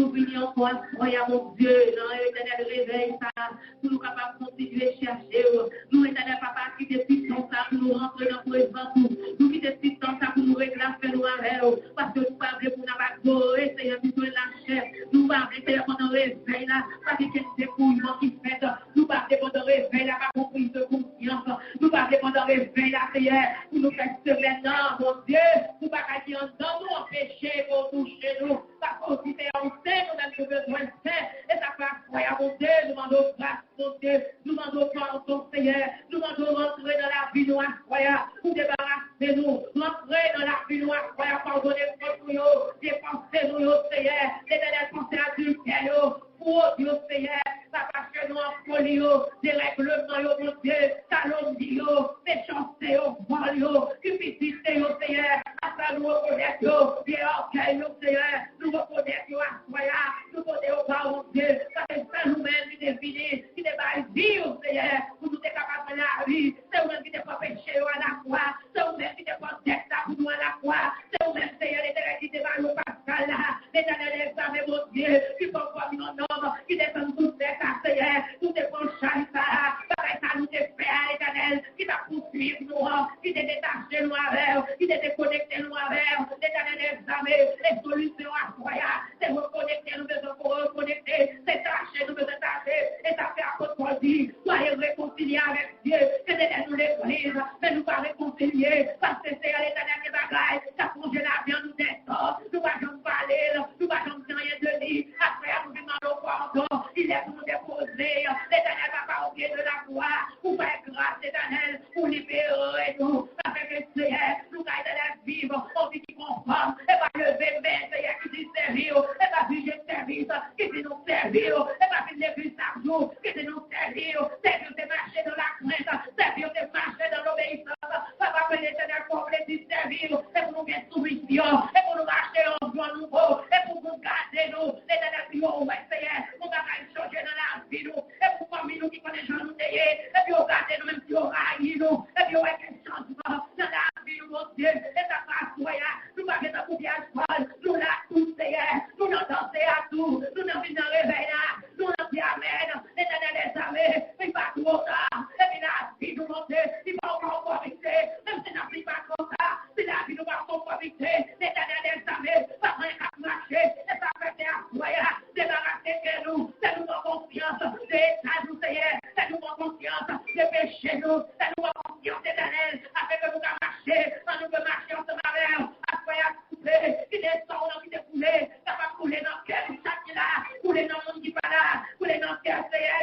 Nous venons encore, croyons mon Dieu, dans l'éternel réveil, ça, pour nous capables de continuer à chercher. Nous, éternel papa, qui depuis temps ça, pour nous rentrer dans le présent, nous qui depuis temps ça, pour nous régler nous avec, parce que nous pas pour nous adorer, Seigneur, plutôt la chair. Nous pas Seigneur, pendant le réveil là, parce que c'est dépouillement qui fait. Nous pas pendant le réveil là, pas pour prise de confiance. Nous pas pendant le réveil là, Seigneur, pour nous faire se mettre, mon Dieu, nous pas dire dans nous empêcher pour toucher nous. Parce que si c'est en terre, nous avons besoin de faire. Et ça fait incroyable, mon Dieu, nous demandons grâce, mon Dieu, nous demandons pardon, Seigneur, nous demandons rentrer dans la vie nous incroyable, pour débarrasser nous, rentrer dans la vie nous incroyable, pardonner nous, dépenser nous, Seigneur, l'éternel pensée adultère, pour Dieu, Seigneur, ça passe nous en folie, des règlements, mon Dieu, calomnie, méchanceté, vol, cupidité, Seigneur, à ça nous reconnaissons, des orgueils, Seigneur, nous reconnaissons incroyable, nous reconnaissons pas, mon Dieu, ça fait ça nous-mêmes qui définit, qui débat vie, Seigneur, pour nous être capables de la vie, c'est nous-mêmes qui ne pas péché à la croix, c'est nous-mêmes qui ne pas d'être pour nous à la croix, c'est nous-mêmes, Seigneur, l'éternel qui débat au Pascal là, l'éternel examen, mon Dieu, qui conforme nos normes, qui descend toutes les cas, Seigneur, tout est pour changer ça, ça nous fait l'éternel, qui t'a poursuivi nous, qui t'a détaché nous avec, qui t'a déconnecté nous avec, l'éternel examen, les solutions incroyables, c'est reconnecter, nous devons reconnecter, c'est tâcher, nous devons tâcher, et ça fait à cause de Dieu, soyez réconciliés avec Dieu, que l'éternel nous l'église, mais nous pas réconcilier, parce que c'est l'éternel qui bagaille, ça congèle la vie, nous descend, nous pas jamais parler, nous pas jamais rien de lui, après nous demandons pardon, il est pour nous déposer, l'éternel va pas au pied de la croix, pour faire grâce, l'éternel, pour libérer nous, avec le Seigneur, nous gagnons la vivre, on dit qu'il conforme, et pas lever, mais Seigneur qui dit servir, et pas dire service, qui dit nous servir, et pas dire l'église chaque jour, qui dit nous servir, c'est marcher dans la crainte, servir, c'est marcher dans l'obéissance, papa, que l'éternel complète dit servir, et pour nous bien soumission, et pour nous marcher en joie nouveau, et pour nous garder nous, l'éternel dit, oh, ouais, Seigneur, nous va changer dans la vie, nous, et pour famille nous qui connaissent nous et puis on garde nous même si on raille nous, et puis on a un changement dans la vie, mon Dieu, et ça passe, nous va mettre un coup de nous là, tous, Seigneur, nous nous danser à tout, nous nous venons réveiller là, nous nous disons Amen, l'éternel est armé, il va tout autant, et puis la vie nous monte, il va encore convicter, même si la vie va comme ça, si la vie nous va convicter, l'éternel est armé, pas rien qu'à marcher, et ça fait incroyable, débarrasser de nous, c'est nous en confiance, c'est ça nous, Seigneur, c'est nous en confiance, de péché nous, c'est nous en confiance éternelle, afin que nous puissions marcher, quand nous pouvons marcher ensemble avec, après à couper, qui descend, qui découlé, ça va couler dans le cœur du chaque là, couler dans le monde qui pas là, couler dans le cœur, Seigneur,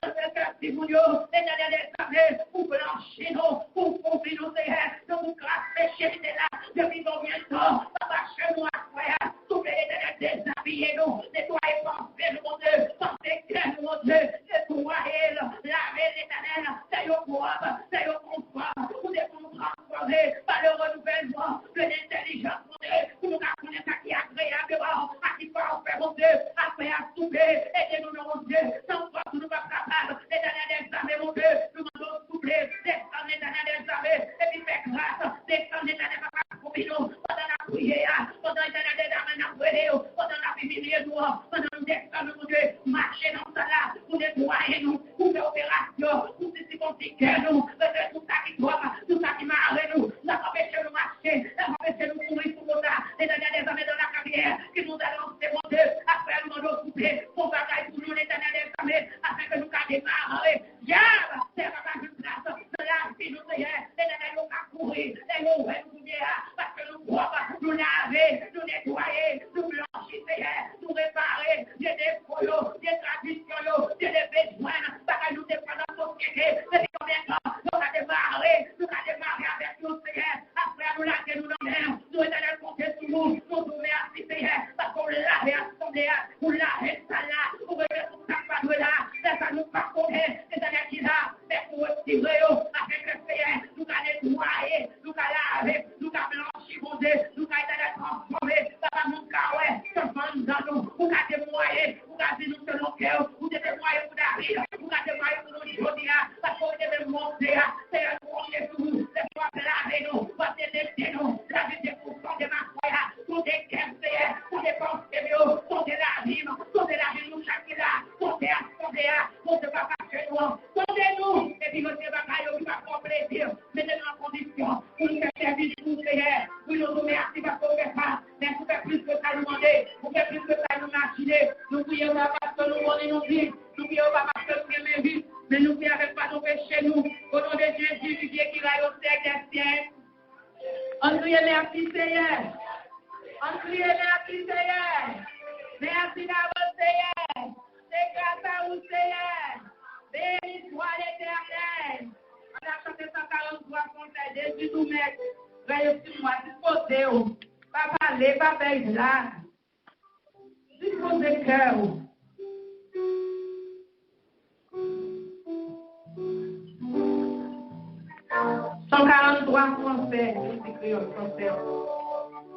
dans le cœur de Timounio, l'éternel est armé, pour blanchir nous, pour confier nous, Seigneur, nous grâce péché, qui est là, depuis combien de temps, papa, chez nous, incroyable, tout l'éternel déshabillez-nous, nettoyez, pensez, mon Dieu, pensez, mon Dieu, nettoyez, lavez l'éternel, c'est au courant, c'est au conforme, pour des transformer par le renouvellement de l'intelligence, mon Dieu, pour nous connaître à qui est agréable, à qui pas en faire, mon Dieu, après à souffler, aidez-nous, mon Dieu, sans force, nous pas capables, l'éternel examen, mon Dieu, nous demandons souffler, descendre l'éternel examen, et puis faire grâce, descendre l'éternel papa, pour nous, pendant la prière, pendant l'éternel examen, pendant la prière, pendant nous descendre, mon Dieu, marcher dans ça là, pour nettoyer nous, pour faire opération, pour se circontiquer nous, peut-être tout ça qui doit, tout ça qui marre nous, ça empêche nous marcher, ça empêche nous courir pour nous là, l'éternel examen dans la carrière, qui nous a lancé, mon Dieu, après nous demandons couper, pour bagaille pour nous, l'éternel examen, afin que nous puissions démarrer, diable, c'est pas une place, de la vie, nous Seigneur, l'éternel nous a couru, et nous, parce que nous croyons, nous laver, nous nettoyer, nous blanchir, Seigneur, nous réparer, des défauts, des traditions, des besoins, parce que nous dépendons de notre société, depuis combien de temps, nous avons démarré avec nous, Seigneur, après nous laver, nous l'emmenons, nous éternel compter sur nous nous merci, Seigneur, parce qu'on l'avait assemblé, on l'avait ça là, on veut tout ça pas de là, ça nous pas connaître, l'éternel qui là, mais pour retirer, avec le Seigneur, nous allons nettoyer, nous allons laver, nous allons blanchir, mon Dieu, nous allons transformer, papa, mon caouet, se vendre dans nous, nous allons témoigner, nous allons nous sur nos cœurs, nous allons témoigner pour la vie, nous allons témoigner pour nos journées, parce qu'on devait monter, c'est un grand Jésus, c'est pas adoration, pour nous faire service pour vous, Seigneur. Pour nous remercier parce qu'on fait pas. Mais vous faites plus que ça nous demander. Vous faites plus que ça nous machiner. Nous prions pas parce que nous voulons nous vivre. Nous prions pas parce que nous aimons vivre. Mais nous prions avec pas nos péchés, nous. Au nom de Jésus, qui vient qui raille au ciel des siens. On prie merci, Seigneur. On prie merci, Seigneur. Merci d'avance, Seigneur. C'est grâce à vous, Seigneur. Béni soit l'Éternel. On a chanté 143 conseils. Jésus nous met. Veuillez sur moi, disposez-vous. Pas parler, pas faire là. Disposez cœur. 143 français.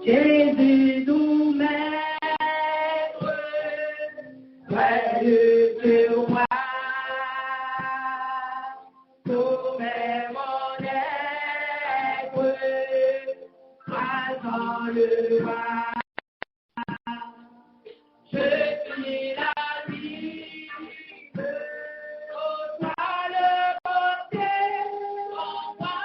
Jésus nous maître, près de moi, promets mon être, crois le roi. Je suis la vie, au toi le côté, en moi.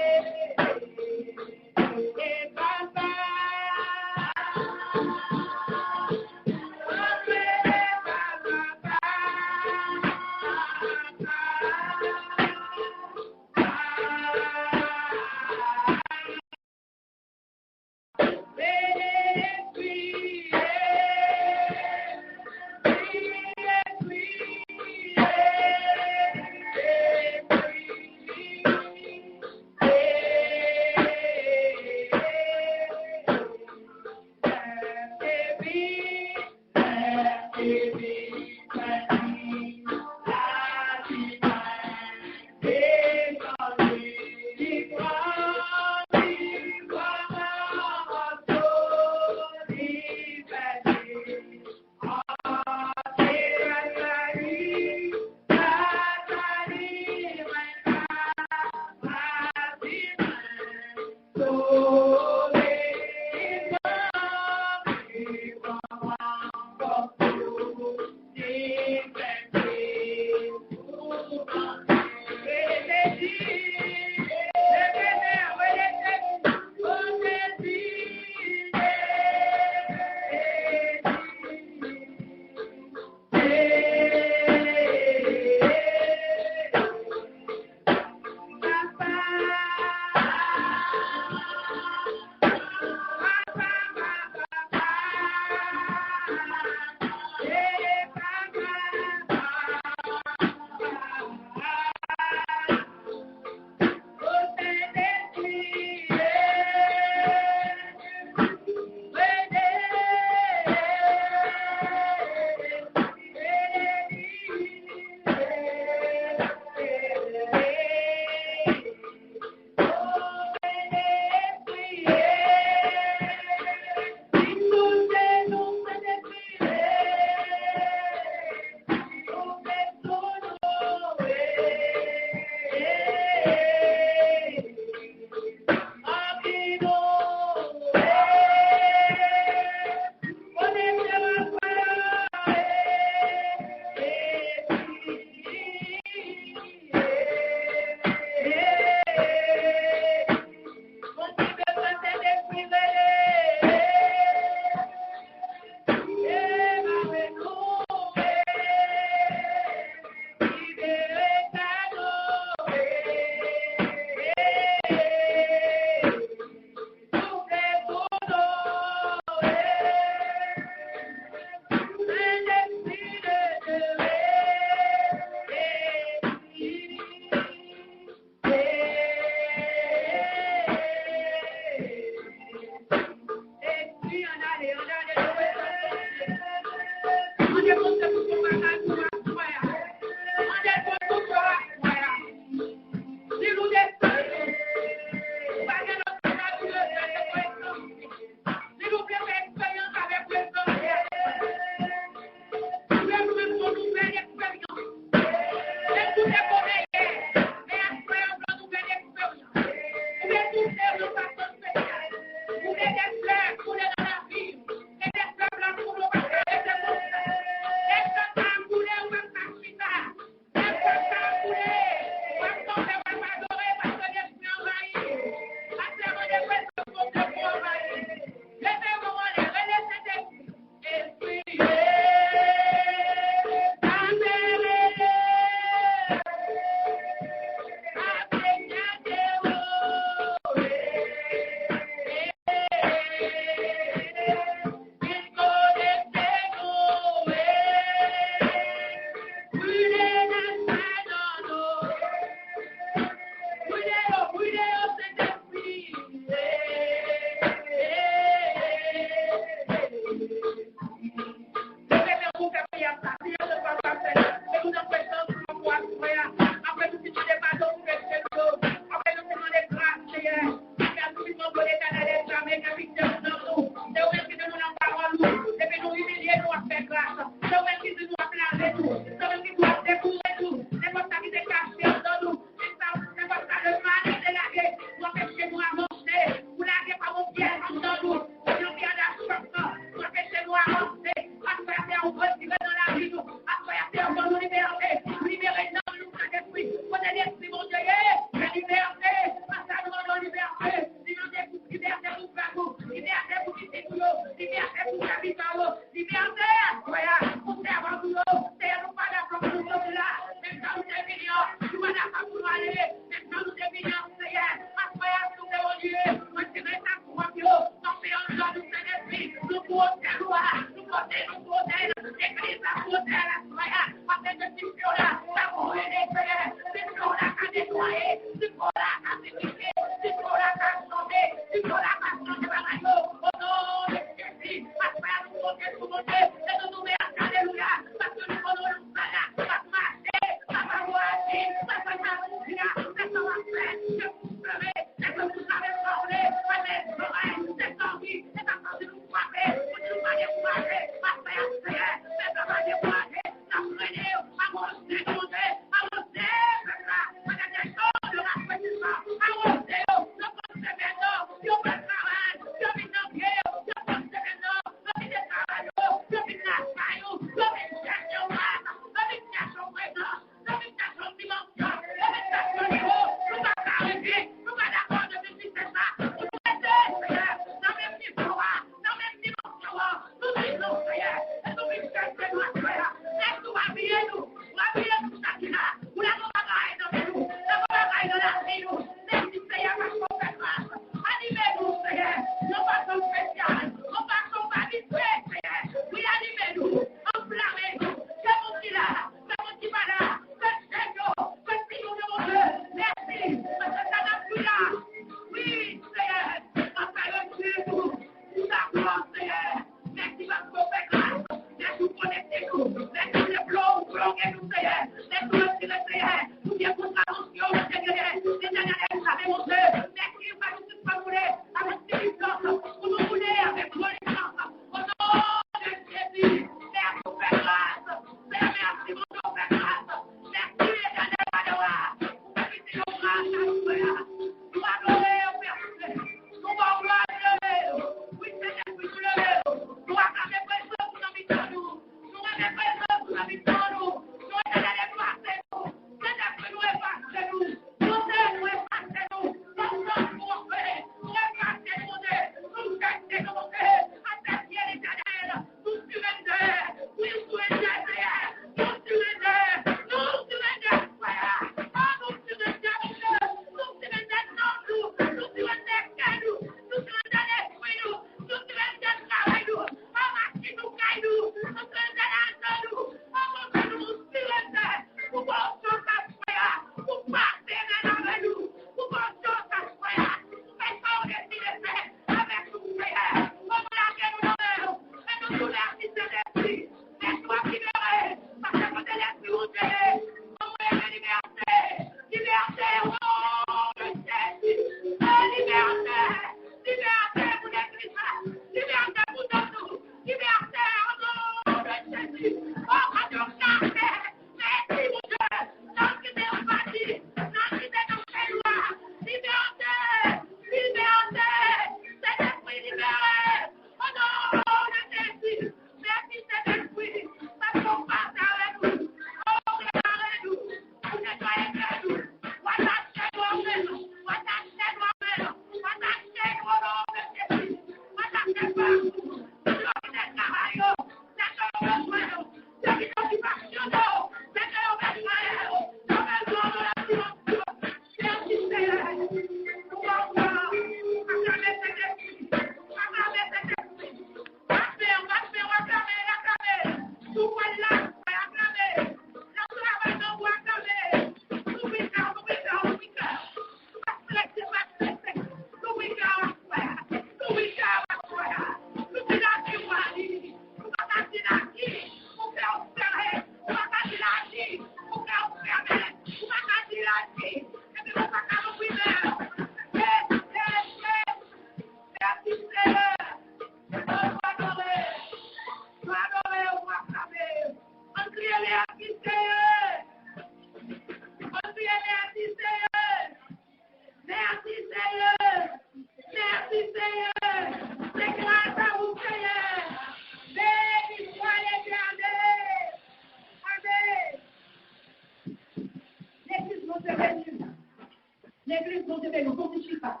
nous, comme tu pas.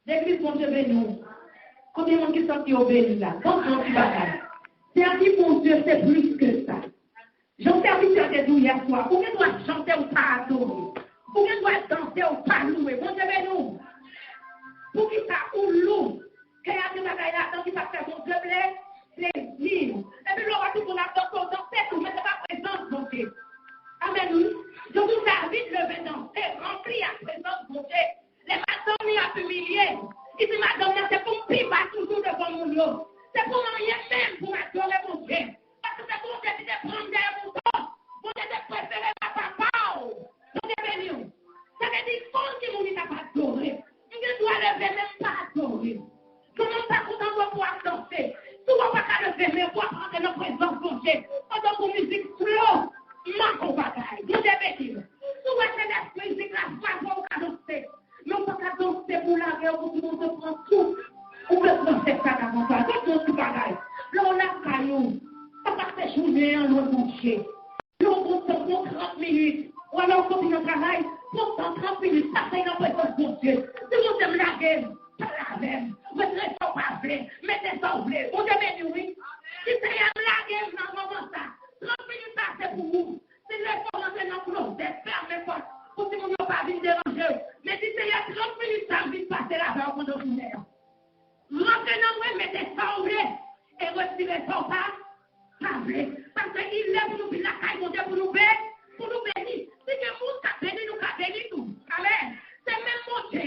L'église, mon Dieu, bénis. Combien de monde qui sont obéis là? Comment tu vas faire? Servir mon Dieu, c'est plus que ça. J'en servis sur des douilles hier soir. Combien doit chanter ou pas adorer? Combien doit danser ou pas louer? Mon Dieu, bénis. Pour qui ça ou loue? Qu'il y a des bagailles là, donc il va faire mon Dieu, plaisir. Et puis, l'on va tout pour la danser, tout, mais c'est pas présence, mon Dieu. Amen. Je vous invite lever danser, rempli à présence, mon Dieu. Les matins, il a humilié. Il dit, madame, c'est pour me piper toujours devant mon lot. C'est pour rien même pour m'adorer, mon Dieu. Parce que c'est pour Dieu qui te prend derrière mon dos. Mon Dieu te préféré ma papa. Mon Dieu béni. Ça veut dire qu'il faut qu'il ne pas adorer. Il doit lever même pas adorer. Comment ça qu'on doit pouvoir danser? Tu ne vas pas lever, mais pour prendre notre présence, mon Dieu. Pendant que musique slow. Manque au bataille. Dieu te bénisse. Tout va être la musique, la foi, on va danser. Mais on va danser pour la guerre, pour tout le monde prend tout. On peut prendre cette sac avant toi. Tout le monde tout bagaille. Là, on a caillou. On va passer journée en loin boucher. Là, on compte 30 minutes. Ou alors, on continue le travail. Pour 30 minutes, ça fait une présence de Dieu. Si vous aimez la guerre, pas la même. Mettez ça au pavé. Mettez ça au blé. On te bénit, oui. Si tu aimes la guerre, dans le moment ça. 30 minutes, ça c'est pour vous. Si les gens rentrent dans le closet, fermez pas. Pour que vous ne pas venir déranger. Mais si c'est il y a 30 minutes, ça vite passer là-bas au fond de la journée. Rentrez dans le mettez ça au blé. Et retirez ça au pas. Parce qu'il est pour nous la caille, mon Dieu, pour nous bénir. Si que vous, ça bénit, nous, ça bénit tout. Amen. C'est même mon Dieu.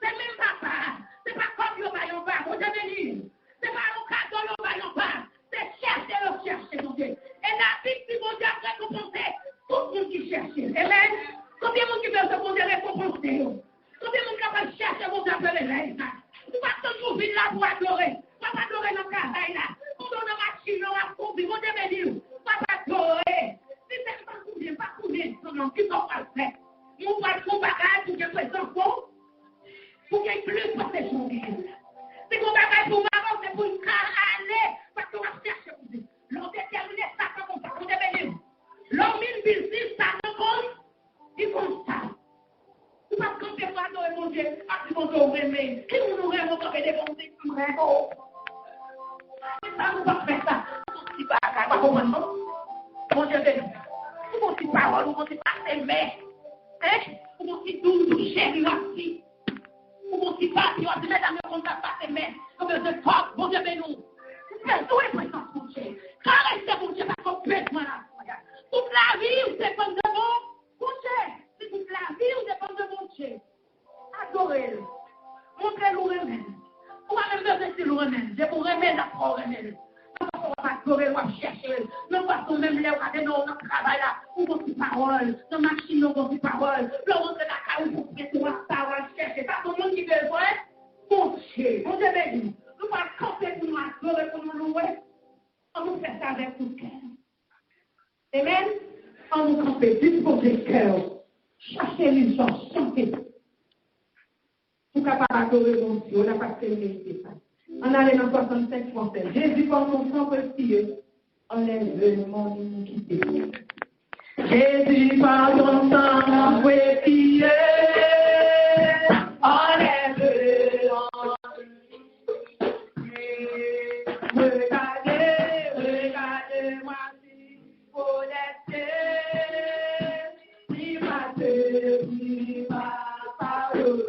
C'est même papa. C'est pas comme le baillon pas. Mon Dieu bénir. C'est pas un cadeau, le baillon pas. C'est chercher, mon Dieu. Et la vie, si mon Dieu a récompensé, tout le monde qui cherche. Amen. Combien de monde qui veut se mon Dieu récompenser? Combien de monde qui va chercher mon Dieu à faire les tu vas toujours venir là pour adorer. Tu vas adorer dans le travail là. On donne la machine, on va courir, mon Dieu béni. Tu vas adorer. Si c'est pas courir, seulement, qui sont pas faits. On va le bagage pour que les enfants, pour qu'il y ait plus de ces choses. C'est qu'on va faire pour maman, c'est pour une aller. Parce qu'on va chercher pour dire. L'on détermine ça comme ça, on détermine. L'homme il business, ça ne compte, il compte ça. Tu vas compter pour adorer mon Dieu, à ce moment où aimer. Qui nous aurait montré des bons things, nous rêvons. Ça, nous va faire ça. On ne pas comprendre. Mon Dieu, on ne dit pas, on ne dit pas s'aimer. Hein? On ne dit tout, chéri, aussi. On ne dit pas, tu vas te mettre à me contact pas s'aimer. Comme je talk, mon Dieu, bénis. C'est tout est présent, mon Dieu. Caressez, mon Dieu, pas complètement là. Toute la vie, c'est comme de mon Dieu. C'est toute la vie, c'est comme de mon Dieu. Adorez-le. Montrez-le même. On va même besoin de le même. Je vous remets la foi même. On va adorer, on va chercher. Nous passons même les regarder dans notre travail là. On va dire parole. Dans la machine, on va dire parole. Là, on rentre dans la caille pour prêter la parole, chercher. Pas tout le monde qui veut voir. Mon Dieu. Mon Dieu béni. Nous allons camper pour nous adorer, pour nous louer. On nous fait ça avec tout le cœur. Amen. On nous camper disposer le cœur. Chercher les gens, chanter. Pour capable adorer mon Dieu, on n'a pas fait le ça. On allait dans 65 français. Jésus, par son sang précieux, enlève mon iniquité. Jésus, par son sang précieux, enlève mon iniquité. Regardez-moi si vous laissez, si ma Dieu, si ma parole.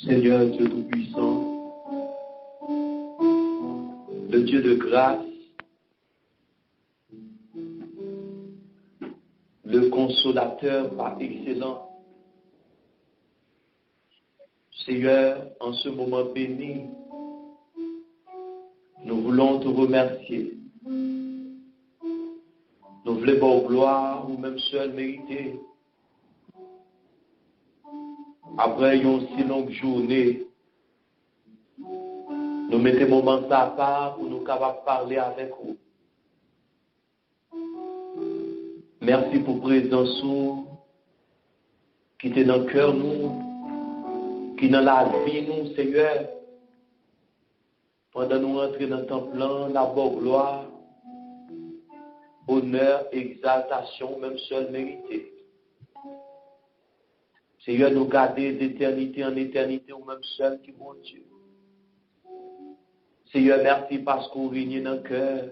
Seigneur Dieu Tout-Puissant, le Dieu de grâce, le consolateur par excellence. Seigneur, en ce moment béni, nous voulons te remercier. Nous voulons gloire ou même seul mériter. Après une si longue journée, nous mettons moment à part pour nous capables de parler avec vous. Merci pour la présence qui est dans le cœur nous, qui est dans la vie nous, Seigneur. Pendant nous rentrer dans ton plan, la bonne gloire, honneur, exaltation, même seul mérité. Seigneur, nous garder d'éternité en éternité, ou même seul qui est bon Dieu. Seigneur, merci parce qu'on règne dans le cœur,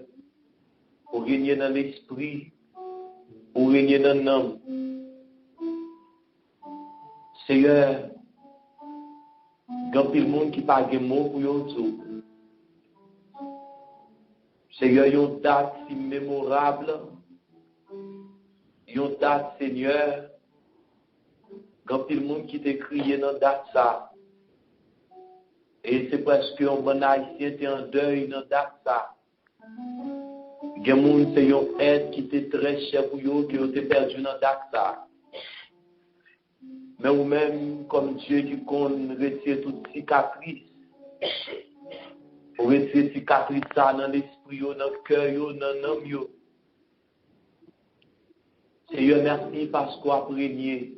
on règne dans l'esprit, on règne dans l'âme. Seigneur, quand il y a monde qui parle de mots pour eux, Seigneur, il y a une date si mémorable, il y a une date, Seigneur, quand il y a monde qui t'a crié dans date ça. Et c'est parce qu'un bon haïtien était en deuil dans date ça. Il y a des gens qui ont aide qui était très cher pour eux, qui ont été perdus dans date ça. Mais ou même comme Dieu qui compte retirer toute cicatrice, pour retirer cicatrice ça dans l'esprit, dans le cœur, dans l'âme. Seigneur, merci parce qu'on a régné.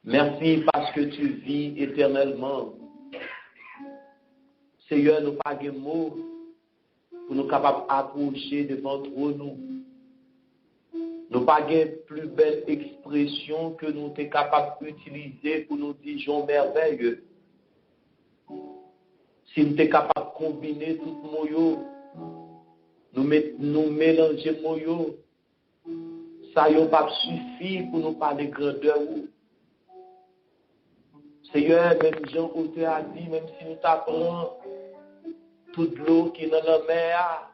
Merci parce que tu vis éternellement. Seigneur, nous pas de mots pour nous capables d'approcher devant toi nous. Nous pas de plus belle expression que nous sommes capables d'utiliser pour nous dire Jean merveilleux. Si nous sommes capables de combiner tout moyo, nous mélanger moyo, ça n'a pas suffi pour nous parler de grandeur. Seigneur, même Jean Côté a dit, même si nous t'apprenons toute l'eau qui est dans la mer,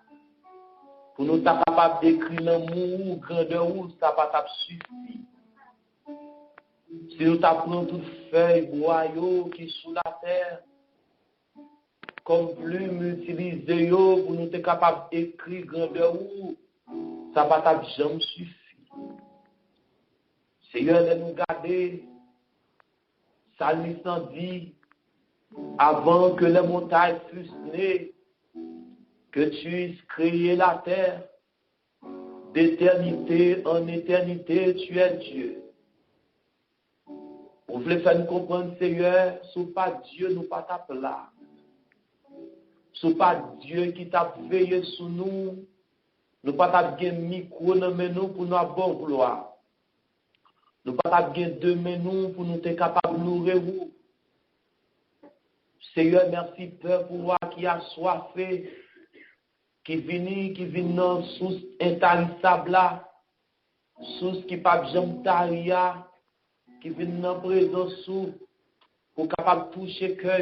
pour nous être capables d'écrire l'amour, grandeur, ça n'a pas suffi. Si nous t'apprenons toute feuille, boyau qui est sous la terre, comme plume utilisée pour nous être capables d'écrire grandeur, ça n'a pas jamais suffi. Seigneur, de nous garder, ça nous dit, avant que les montagnes fussent nées, que tu aies créé la terre, d'éternité en éternité, tu es Dieu. Vous voulez faire nous comprendre, Seigneur, ce n'est pas Dieu, nous pas ta plat. Ce n'est pas Dieu qui t'a veillé sur nous, nous pas ta micro dans nous pour nous avoir gloire. Nous pas ta deux nous pour nous être capables de nous réunir. Seigneur, merci Père pour moi qui a soifé, qui vient dans source intarissable là, source qui pas jamais taria, qui vient dans présence sous pour capable toucher cœur.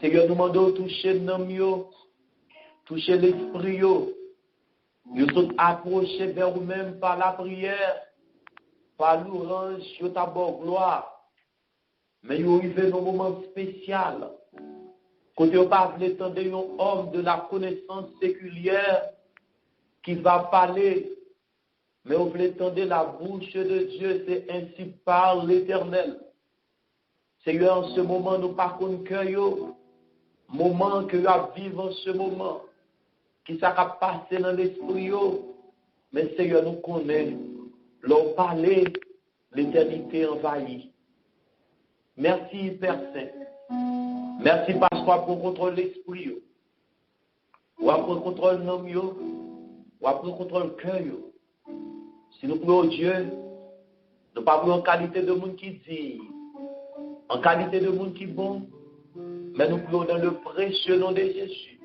Seigneur, nous demandons toucher l'âme, toucher l'esprit, nous sommes approchés vers nous-mêmes par la prière, par l'orange, sur ta bonne gloire. Mais nous arrivons dans un moment spécial. Quand on parle d'entendre un homme de la connaissance séculière qui va parler, mais on veut entendre la bouche de Dieu, c'est ainsi parle l'Éternel. Seigneur, en ce moment, nous partons cœur, moment que nous vivons en ce moment, qui s'est passé dans l'esprit, mais Seigneur, nous connaissons, l'on parlait, l'éternité envahie. Merci, Père Saint. Merci parce qu'on prend contrôle l'esprit. On prend contrôle de l'homme. On prend contrôle le cœur. Si nous prions Dieu, nous ne parlons pas en qualité de monde qui dit, en qualité de monde qui est bon, mais nous prions dans le précieux nom de Jésus.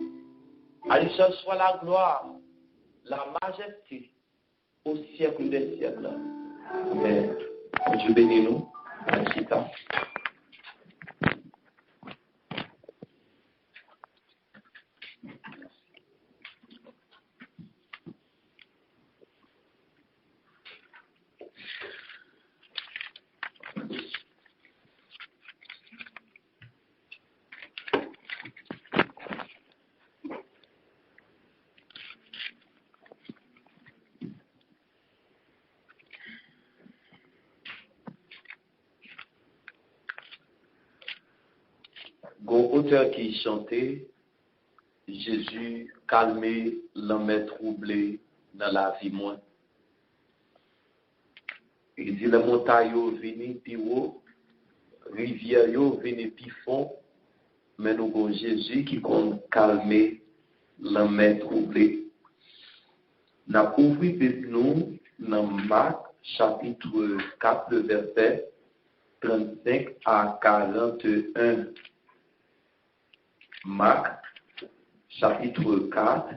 À lui seul soit la gloire, la majesté, au siècle des siècles. Amen. Dieu bénit nous. Merci. Auteur qui chantait, Jésus calmé l'homme troublé dans la vie moins. Il dit les montagnes viennent plus haut, rivières viennent plus fond, mais nous avons Jésus qui compte calmer l'homme troublé. Nous avons ouvert nous dans Marc chapitre 4, le verset 35 à 41. Marc, chapitre 4,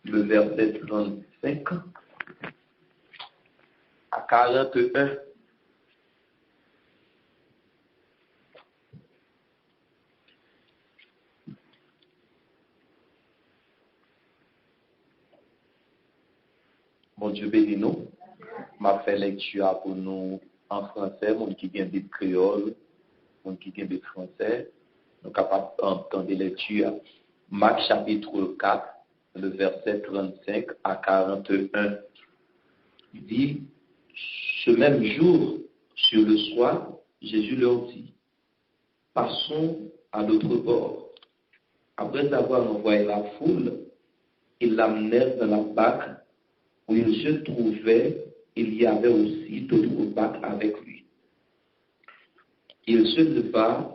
le verset 35 à 41. Mon Dieu bénis nous. M'a fait lecture pour nous en français, mon qui vient de créole, mon qui vient de français. Nous sommes capables d'entendre les lectures. Marc chapitre 4, le verset 35 à 41. Il dit, ce même jour, sur le soir, Jésus leur dit, passons à l'autre bord. Après avoir envoyé la foule, ils l'amenèrent dans la barque où il se trouvait. Il y avait aussi d'autres barques avec lui. Il se leva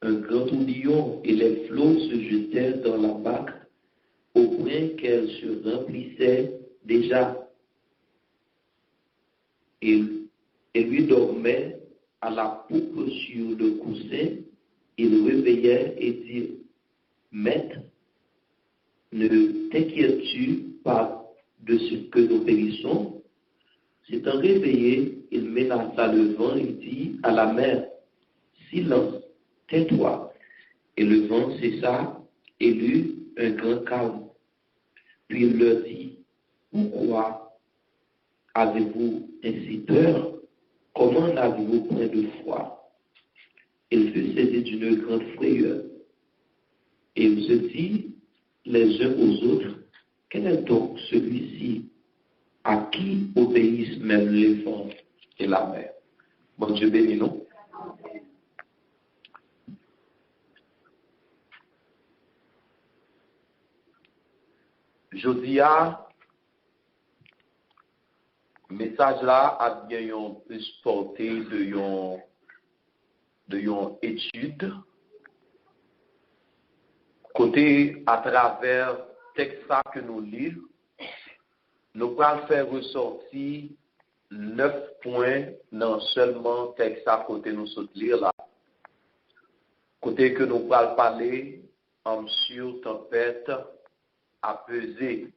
un grand tourbillon et les flots se jetèrent dans la barque au point qu'elle se remplissait déjà. et lui dormait à la poupe sur le coussin. Il réveillait et dit, Maître, ne t'inquiètes-tu pas de ce que nous périssons? S'étant réveillé, il menaça le vent et dit à la mer, Silence, tais-toi. Et le vent cessa et il eut un grand calme. Puis il leur dit, Pourquoi avez-vous ainsi peur? Comment n'avez-vous point de foi? Il fut saisi d'une grande frayeur. Et il se dit les uns aux autres, quel est donc celui-ci à qui obéissent même les vents et la mer? Bon Dieu bénis nous. Jodia, message là a bien plus porté de yon étude côté à travers texte ça que nous lisons, nous allons faire ressortir 9 points dans seulement texte à côté nous saute lire là. Côté que nous allons parler en sur tempête à peser.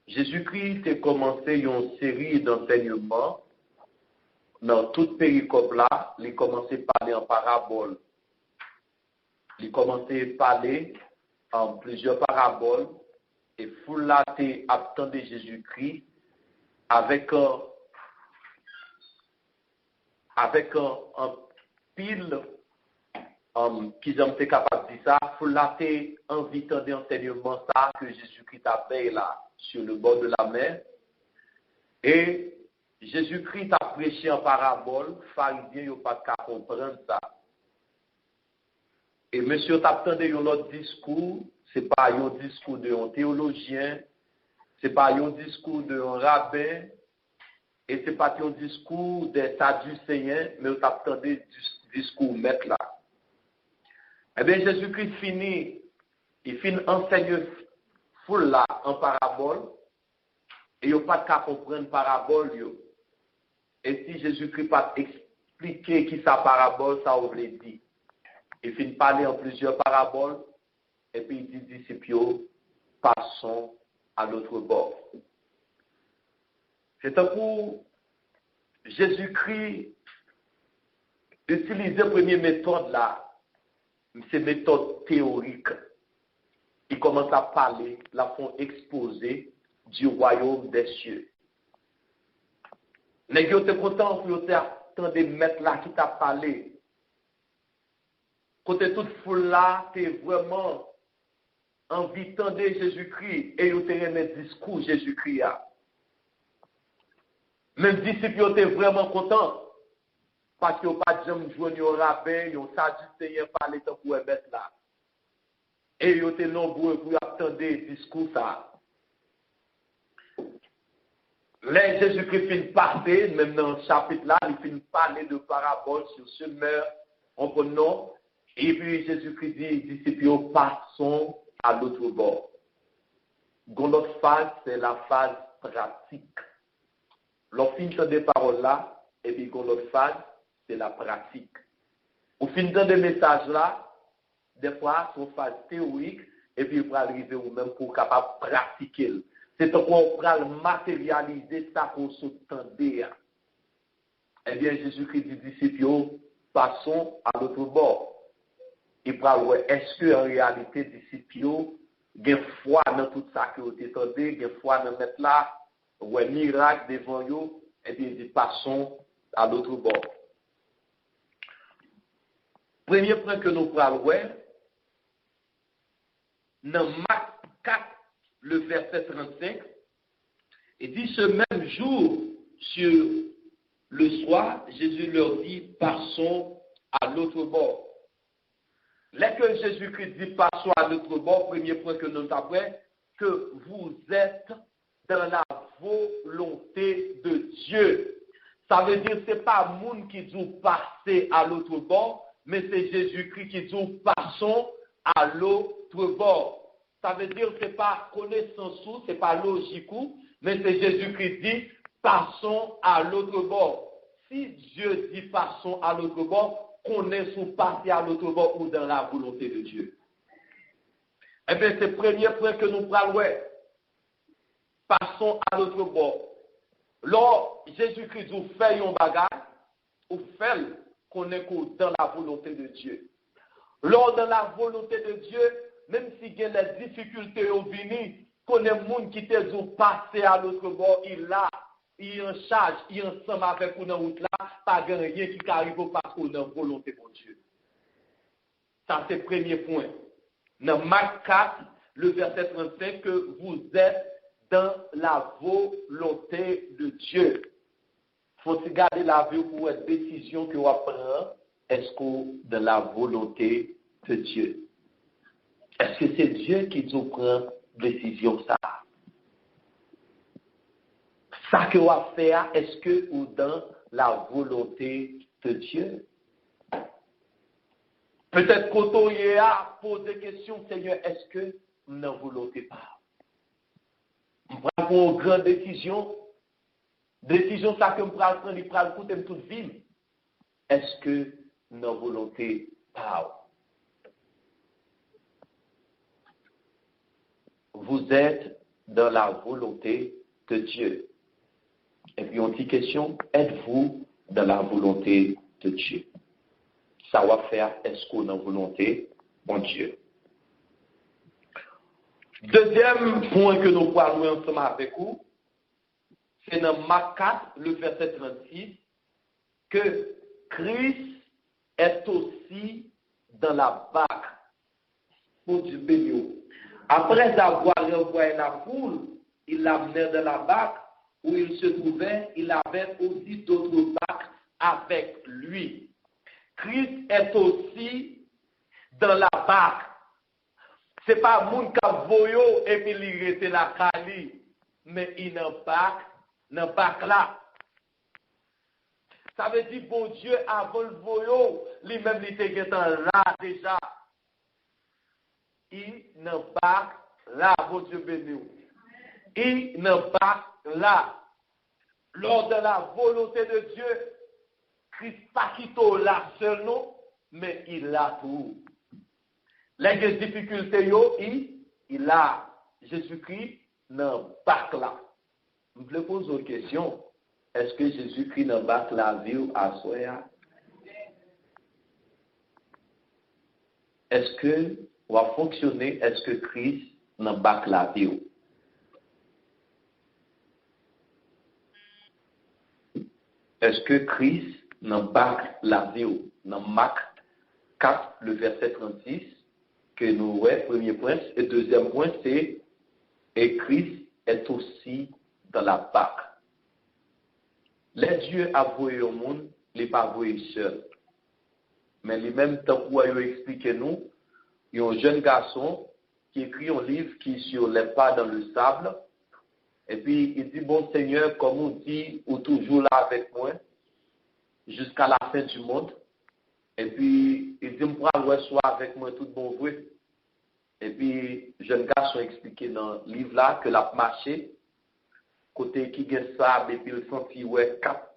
Jésus-Christ a commencé une série d'enseignements dans toute péricope là, il a commencé à parler en parabole. Il a commencé à parler en plusieurs paraboles et foule là attendait Jésus-Christ avec un pile qu'ils ont été capables de dire ça, foule là envie d'enseignement ça que Jésus-Christ a fait là sur le bord de la mer. Et Jésus-Christ a prêché en parabole, pharisiens n'ont pas qu'à comprendre ça. Et monsieur t'attendait un autre discours, c'est pas un discours d'un théologien, c'est pas un discours d'un rabbin, et c'est pas un discours des sadducéens, mais t'attendait du discours maître là. Eh bien Jésus-Christ finit enseigner foule là en parabole, et yo pas qu'à comprendre parabole yo. Et si Jésus-Christ pas expliquer qui sa parabole ça voulait dire. Il finit parler en plusieurs paraboles et puis il dit disciples passons à l'autre bord. C'est un coup Jésus-Christ utilise la première méthode là, c'est méthode théorique. Il commence à parler, la font exposer du royaume des cieux. Les gens étaient contents pour attendre de mettre là qui t'a parlé. Côté toute foule là, t'es vraiment envie d'entendre Jésus-Christ et vous avez un discours Jésus-Christ. Même disciples étaient vraiment contents parce qu'ils n'ont pas de jamais joué au rabbin, ils ont sadducéen parler tant pour mettre là. Et ils étaient nombreux pour attendre le discours ça. Là, Jésus-Christ finit passer, même dans le chapitre là, il finit parler de paraboles sur ce meurtre, on peut non. Et puis Jésus-Christ dit, disciples, passons à l'autre bord. L'autre phase, c'est la phase pratique. L'on finit des paroles là, et puis l'autre phase, c'est la pratique. Au fin de messages là, des fois, c'est une phase théorique, et puis il faut arriver ou même pour capable pratiquer. C'est pourquoi on peut matérialiser ça qu'on s'entendait. Eh bien, Jésus-Christ dit, disciples, passons à l'autre bord. Il parle, ouais, est-ce que en réalité, disciples, il y a foi dans tout ça que vous entendez, il y a foi dans mettre là, ouais, miracle devant vous, et bien, il dit, passons à l'autre bord. Premier point que nous parlons, ouais, dans Marc 4, le verset 35, il dit, ce même jour, sur le soir, Jésus leur dit, passons à l'autre bord. Dès que Jésus-Christ dit passons à l'autre bord, premier point que nous avons, que vous êtes dans la volonté de Dieu. Ça veut dire que ce n'est pas le monde qui dit passer à l'autre bord, mais c'est Jésus-Christ qui dit passons à l'autre bord. Ça veut dire que ce n'est pas connaissance, ce n'est pas logique, mais c'est Jésus-Christ qui dit passons à l'autre bord. Si Dieu dit passons à l'autre bord, qu'on est sous passer à l'autre bord ou dans la volonté de Dieu. Eh bien, c'est le premier point que nous parlons. Passons à l'autre bord. Lors Jésus-Christ vous fait un bagage, vous fait qu'on est dans la volonté de Dieu. Lors de la volonté de Dieu, même s'il y a des difficultés au venir, qu'on est monde qui te dit passer à l'autre bord, il est en charge, il est ensemble avec vous dans la route là, pas rien qui arrive parce qu'on est en volonté de Dieu. Ça, c'est le premier point. Dans Marc 4, le verset 35, que vous êtes dans la volonté de Dieu. Il faut garder la vie pour une décision que vous prend. Est-ce que dans la volonté de Dieu? Est-ce que c'est Dieu qui nous prend décision ça? Ça que vous faire, est-ce que vous dans la volonté de Dieu? Peut-être quand on y a posé la question, Seigneur, est-ce que nous n'en volonté pas? On prend une grande décision. Décision ça que nous prenons prendre, il prend le coup de toute vie. Est-ce que nous n'en volonté pas? Vous êtes dans la volonté de Dieu. Et puis, on dit question, êtes-vous dans la volonté de Dieu? Ça va faire, est-ce qu'on a volonté, mon Dieu? Deuxième point que nous parlons ensemble avec vous, c'est dans Marc 4, le verset 36, que Christ est aussi dans la barque pour du béni. Après avoir renvoyé la foule, il l'amenait dans la barque où il se trouvait, il avait aussi d'autres barques avec lui. Christ est aussi dans la barque. Ce n'est pas moun qui a voyo et puis il reste la Cali, mais il n'a pas là. Ça veut dire bon Dieu avant le voyo, lui-même il était là déjà. Il n'a pas là, bon Dieu béni. Il n'a pas là. Lors de la volonté de Dieu, Christ pas quitté là seul non, mais il a tout. Les difficultés, il a Jésus-Christ n'a pas là. Je me pose une question. Est-ce que Jésus-Christ n'a pas la vie à soi? Est-ce que va fonctionner? Est-ce que Christ n'a pas la vie? Est-ce que Christ n'a pas la vie? Dans Marc 4, le verset 36, que nous voyons, premier point. Et deuxième point, c'est et Christ est aussi dans la barque. Les dieux a voué au monde, il n'est pas voué seul. Mais les mêmes temps où il explique nous, il y a un jeune garçon qui écrit un livre qui est sur les pas dans le sable. Et puis il dit, bon Seigneur, comme on dit, ou toujours là avec moi, jusqu'à la fin du monde. Et puis il dit, moi, soit avec moi tout bon vrai. Et puis, jeune garçon expliqué dans le livre là que l'a marché, côté qui gagne sable, et puis il senti, ouais, 4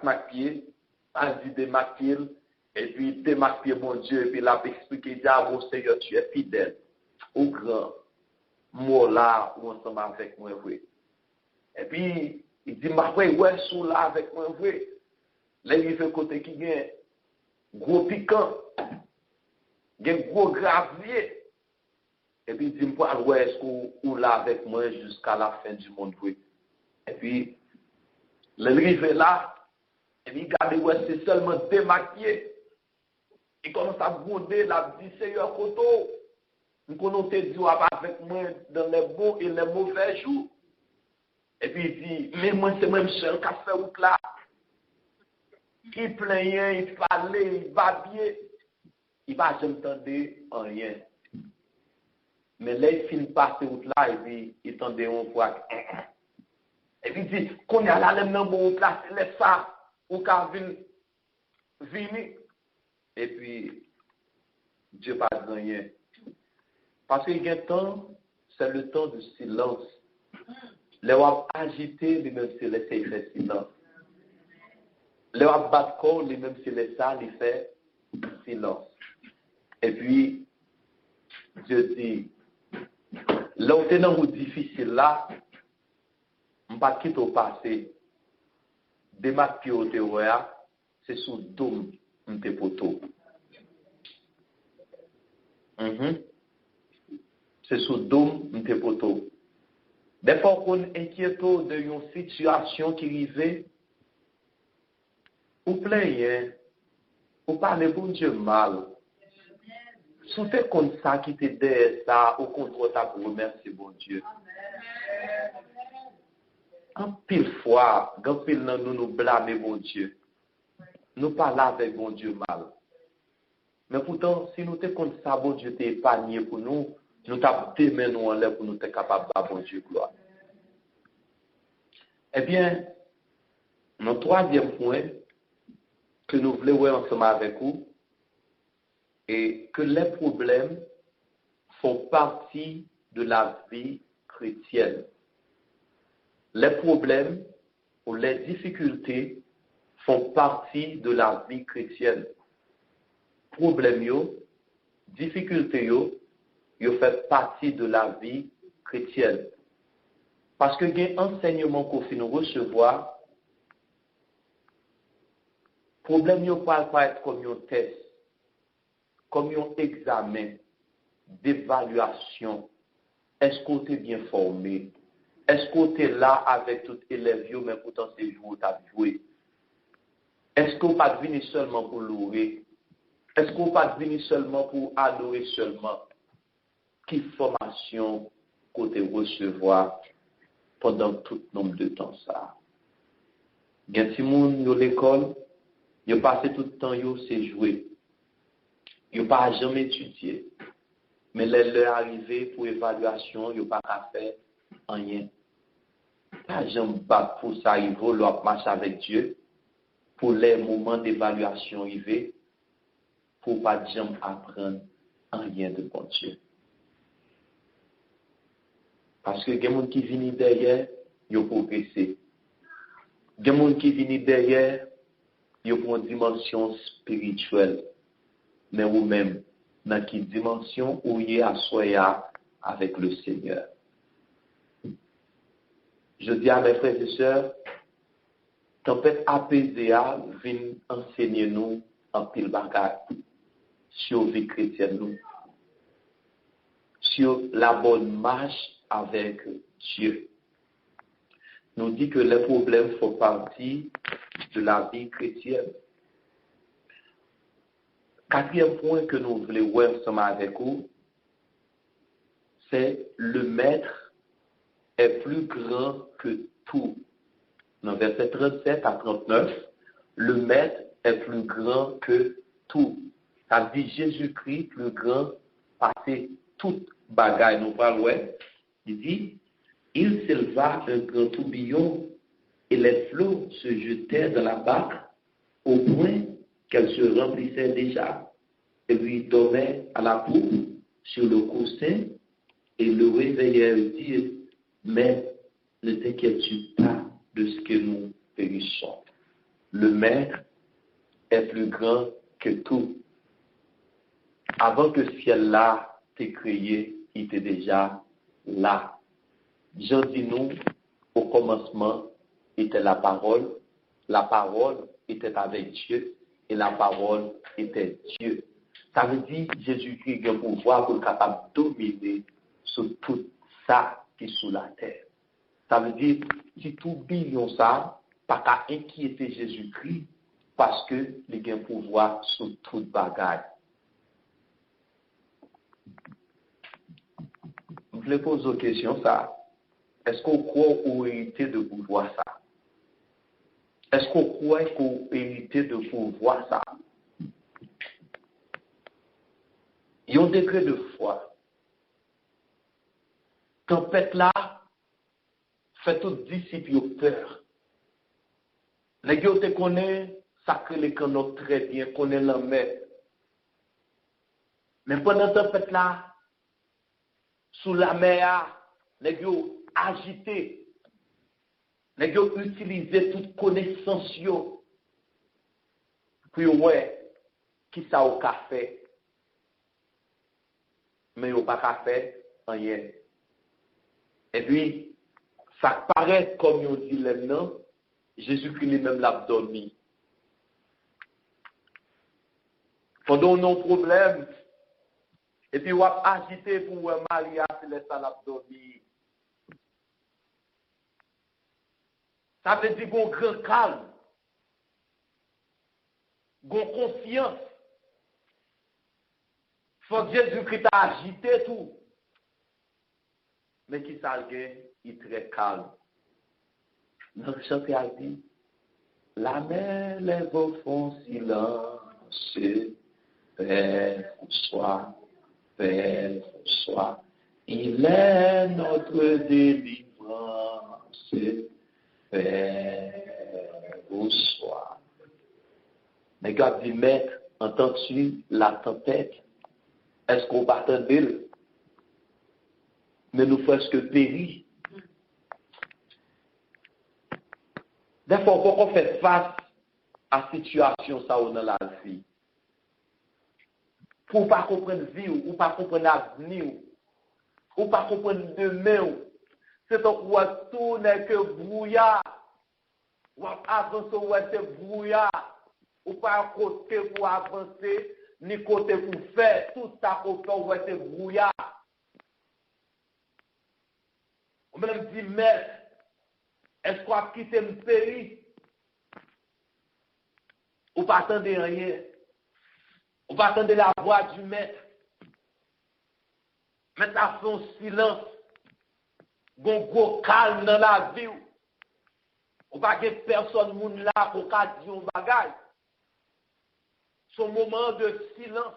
maquillés, a dit des maquillés, et puis des maquillés, mon Dieu, et puis il a expliqué, il dit, ah, bon Seigneur, tu es fidèle, au grand, moi là, ou ensemble avec moi, oui. Et puis, il dit, ma frère, ouais, sous là avec moi, oui. Là, il fait côté qui gagne, gros piquant, il y a un gros gravier. Et puis, il dit, moi, est-ce qu'on là avec moi jusqu'à la fin du monde, oui. Et puis, le rive là, et puis, regardez, ouais, c'est seulement démaquillé. Il commence à gronder, la dit, Seigneur, Koto, nous connaissons Dieu avec moi dans les bons et les mauvais jours. Et puis, il dit, mais moi, c'est même seul qui a fait route là. Qui plaignait, il parlait, il babillait. Il va jamais entendre rien. Mais là, il finit par passer route là, et puis il entendait un fois. Et puis il dit, qu'on y a là, le même bon place, laisse ça, ou qu'à venir. Et puis, Dieu pas de rien. Parce qu'il y a un temps, c'est le temps du silence. Les wap agité, les mêmes c'est laisser faire silence. Les wap battre corps, les mêmes c'est laisser ça, les faire silence. Et puis, je dis, là où t'es dans une difficile là, on pas quitter au passé. Des maths qui ont été c'est sous dôme, on te poto. C'est sous dôme, on te poto. Des fois, on inquiète de une situation qui arrive, ou plaignez, ou parlez bon Dieu mal. Si vous faites comme ça, qui te dit ça, au contraire, t'as pour remercier bon Dieu. En pile fois, quand pile nous blâmer bon Dieu, nous parlons avec bon Dieu mal. Mais pourtant, si nous te comme ça, bon Dieu t'est épargné pour nous, nous t'avons des mains nous en l'air pour nous être capables de bon Dieu gloire. Eh bien, notre troisième point que nous voulons voir ensemble avec vous, est que les problèmes font partie de la vie chrétienne. Les problèmes ou les difficultés font partie de la vie chrétienne. Problèmes yo, difficultés yo fait partie de la vie chrétienne. Parce que il y a un enseignement qu'on fait nous recevoir, problème yo pas être comme un test, comme un examen d'évaluation. Est-ce qu'on est bien formé? Est-ce qu'on est là avec tout élève, mais pourtant c'est joué, tu as joué? Est-ce qu'on pas venir seulement pour louer? Est-ce qu'on pas venir seulement pour adorer seulement? Quelle formation qu'on te recevoir pendant tout nombre de temps ça? Il y a des gens à l'école, ils passent tout le temps, c'est jouer. Ils n'ont pas jamais étudié. Mais leur arrivée pour évaluation, ils n'ont pas faire rien. Pas jamais pas pour ça, ils vont leur marcher avec Dieu. Pour les moments d'évaluation arrivés, pour pas jamais apprendre rien de bon Dieu. Parce que il y a des gens qui viennent derrière, ils ont progressé. Il y a des gens qui viennent derrière, ils ont une dimension spirituelle. Mais vous-même, dans quelle dimension où il y a soya avec le Seigneur. Je dis à mes frères et sœurs, tempête apaisée vient enseigner nous en pile bagage sur la vie chrétienne, nous, sur la bonne marche avec Dieu. Nous dit que les problèmes font partie de la vie chrétienne. Quatrième point que nous voulons voir ensemble avec vous, c'est le maître est plus grand que tout. Dans verset 37 à 39, le maître est plus grand que tout. Ça dit Jésus-Christ plus grand passé toute bagaille. Nous parlons, il dit, il s'éleva un grand tourbillon et les flots se jetèrent dans la barque au point qu'elle se remplissait déjà. Et lui dormait à la poupe sur le coussin et le réveillèrent et dirent, mais ne t'inquiètes-tu pas de ce que nous périssons. Le maître est plus grand que tout. Avant que ce ciel-là t'ait créé, il était déjà là. Jean dit nous, au commencement était la parole était avec Dieu, et la parole était Dieu. Ça veut dire que Jésus-Christ a un pouvoir pour être capable de dominer sur tout ça qui est sous la terre. Ça veut dire, si tout billion ça, pas qu'à inquiéter Jésus-Christ, parce qu'il a un pouvoir sur toute bagaille. Je voulais poser une question, ça. Est-ce qu'on croit aux hérité de pouvoir ça? Est-ce qu'on croit qu'aux hérité de pouvoir ça? Il y a un degré de foi. Tempête là, fait tout disciple peur. Les gens te connaissent, ça crée les canaux très bien, connaît la mer. Mais pendant tempête là, sous la mer, les gens agités, Nèg yo utiliser toute connaissance yo pour ouais qui ça au café. Mais yo pas café rien. Et puis ça paraît comme yo dilemme non, Jésus-Christ lui-même l'a dormi. Pendant nos problèmes et puis on va agiter pour Maria se laisse à l'a dormi. Ça veut dire qu'on grand calme, qu'on confiance. Faut que Jésus-Christ a agité tout. Mais qui ça il est très calme. Notre chanteur a dit, la mer lève au fond silence, Père François, Père François, il est notre délivrance, Père François. Mais God dit, maître, entends-tu la tempête? Est-ce qu'on va attendre? Mais nous faisons que périr. Des fois, on fait face à la situation ça dans la vie. Pour ne pas comprendre la vie, ou pas comprendre l'avenir, ou pas comprendre demain, c'est donc tout n'est que brouillard. Ou avancer, ou c'est brouillard. Ou pas côté pour avancer, ni côté pour faire. Tout ça qu'on fait, ou c'est brouillard. On même dit, maître, est-ce qu'on a quitté le pays? Ou pas attendre rien? Ou pas attendre la voix du maître? Mais ça fait un silence. Gon gros calme dans la vie. Ou pas que personne moun là pour dire un bagage. Son moment de silence.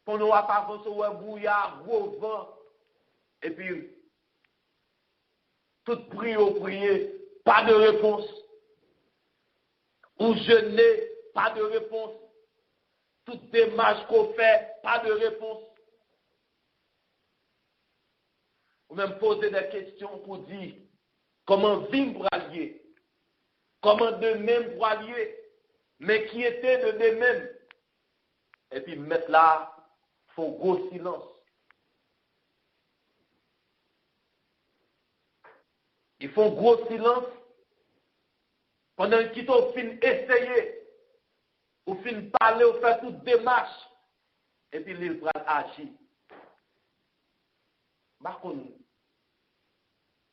Pour nous avancer ou un brouillard, gros vent. Et puis, toute prière, pas de réponse. Ou jeûner, pas de réponse. Toute démarche qu'on fait, pas de réponse. Ou même poser des questions pour dire comment vivre pour allier. Comment de même pour allier. Mais qui était de même. Et puis mettre là, il faut gros silence. Il faut gros silence pendant qu'ils ont fini essayer, ou fini parler, ou faire toute démarche, et puis ils vont agir. Par contre,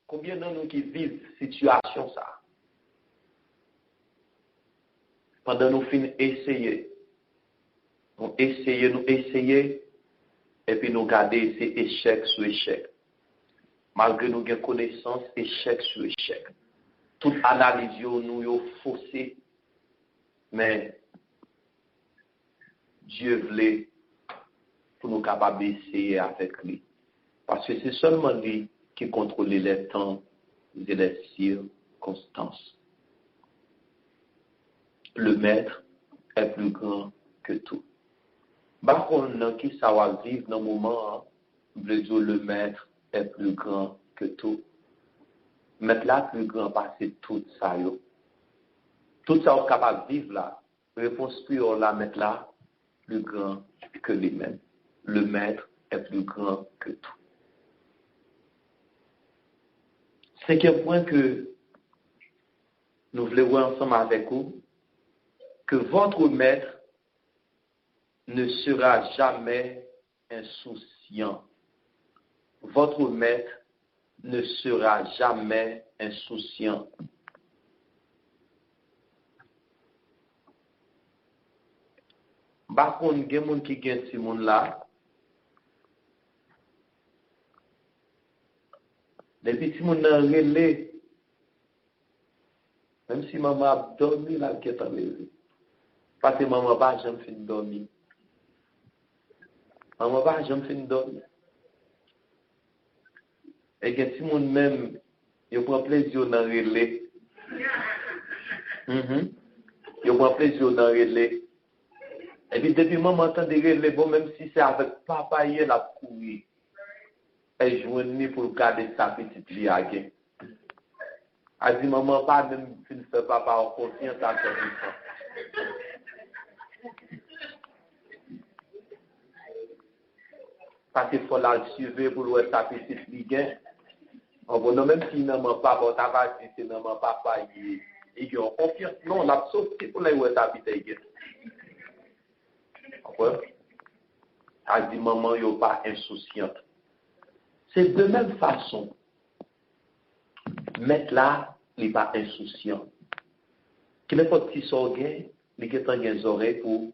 combien de nous qui vivent cette situation ça? Pendant nous finissons essayer, nous essayer, et puis nous garder ces échecs sur échecs. Malgré nous avons connaissance, échec sur échec. Toute analyse, nous avons faussé. Mais Dieu voulait pour nous capables d'essayer avec lui. Parce que c'est seulement lui qui contrôle les temps et les circonstances. Le maître est plus grand que tout. Par contre, qui ça va vivre dans le moment, le maître est plus grand que tout. Maître là plus grand parce que tout ça yo. Tout ça est capable de vivre là. Réponse pure là, maître là plus grand que lui-même. Le maître est plus grand que tout. Cinquième point que nous voulons voir ensemble avec vous, que votre maître ne sera jamais insouciant. Votre maître ne sera jamais insouciant. Par contre, il y a des gens qui gagnent ce monde-là. Les petits gens sont relais. Même si maman a dormi, là, qui est en levé. Parce que maman n'a pas jamais fait dormir. Maman n'a pas jamais fait dormir. Et que si mon même, il prend plaisir dans le relais. Il prend plaisir dans le relais. Et puis depuis maman entend des relais, bon, même si c'est avec papa, il a couru. elle joigne pour garder sa petite vie à gain. Elle dit, maman, pas même si ne fait pas par confiance à ton enfant. Parce qu'il faut la suivre pour voir sa petite vie gain. Même si non, papa, t'as pas dit, c'est non, papa, il a confiance. Non, la sauté pour la voir sa petite vie gain. Elle dit, maman, il n'est pas insouciante. C'est de même façon. Mettre là, il n'est pas insouciant. Qu'il n'est pas petit sorguin, il est des oreilles pour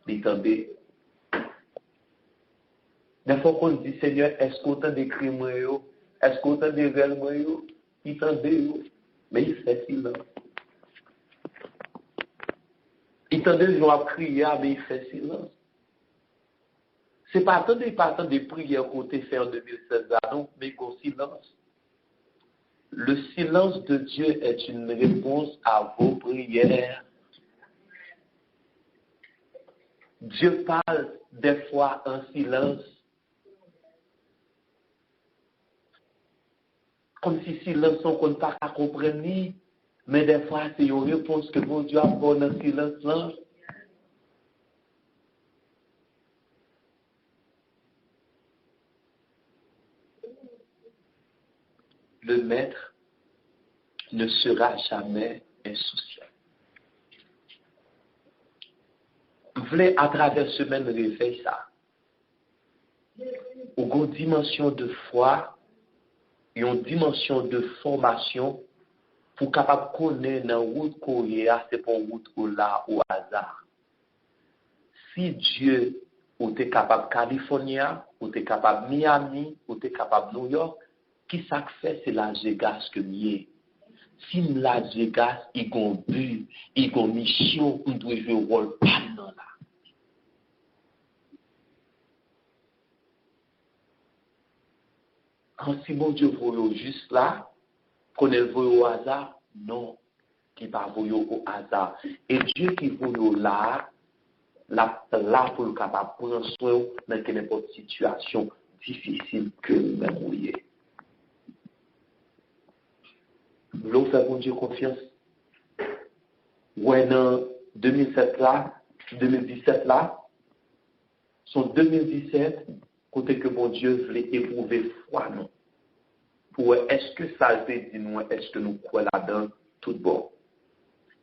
l'entendre. Des fois qu'on dit, Seigneur, est-ce qu'on t'a décrit moi? Est-ce qu'on t'a décrit moi? Il t'en dit, mais il fait silence. Il t'en dit, je vais crier, mais il fait silence. Ce n'est pas tant de prières qu'on t'a fait en 2016, non, mais qu'au silence. Le silence de Dieu est une réponse à vos prières. Dieu parle des fois en silence. Comme si silence on ne peut pas comprendre, mais des fois c'est une réponse que mon Dieu a bonne en silence là. Le maître ne sera jamais insouciant. Vous voulez à travers semaine réveil ça. Une dimension de foi et une dimension de formation pour capable connaître dans route Korea, c'est pas route là au hasard. Si Dieu ou t'es capable California, ou t'es capable Miami, ou t'es capable New York, qui ça fait c'est la Vegas que mieux. Si la Vegas il gon but, il gon mission, on doit jouer rôle pas dans là. Quand si mon Dieu voit juste là, qu'on le voit au hasard, non, qui pas voit au hasard. Et Dieu qui voit là pour le capable prendre soin dans n'importe situation difficile que nous-mêmes voyons. Nous voulons faire mon Dieu confiance. Ouais, dans 2017 là, son 2017, côté que mon Dieu voulait éprouver foi, non. Pour est-ce que ça veut dire nous, est-ce que nous croyons là-dedans tout bon?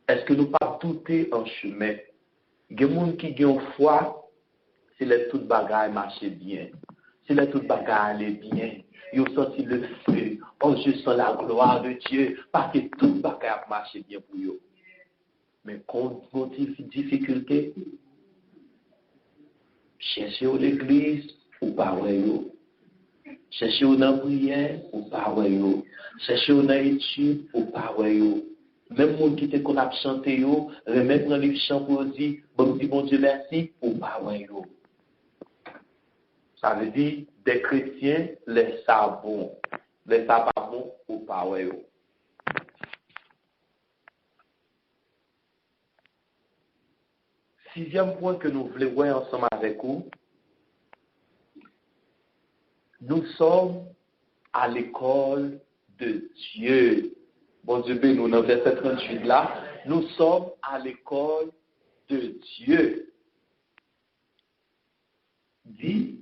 Est-ce que nous pas douter en chemin? Il y a des gens qui ont foi, c'est les toutes bagailles marchent bien. C'est les toutes bagailles allaient bien. Ils ont senti le feu. Oh, je sens la gloire de Dieu. Parce que toutes bagailles marchent bien pour eux. Mais quand vous avez des difficultés, cherchez l'église ou pas. Cherchez dans la prière ou pas. Cherchez dans l'étude ou pas. Même les gens qui te connaissent chanter, remettre dans le chant pour dire, bon Dieu merci, ou pas. Ça veut dire, des chrétiens, les savons. Les savons ou pas. Sixième point que nous voulons voir ensemble avec vous, nous sommes à l'école de Dieu. Bon Dieu, nous, dans verset 38 là, nous sommes à l'école de Dieu. Dit,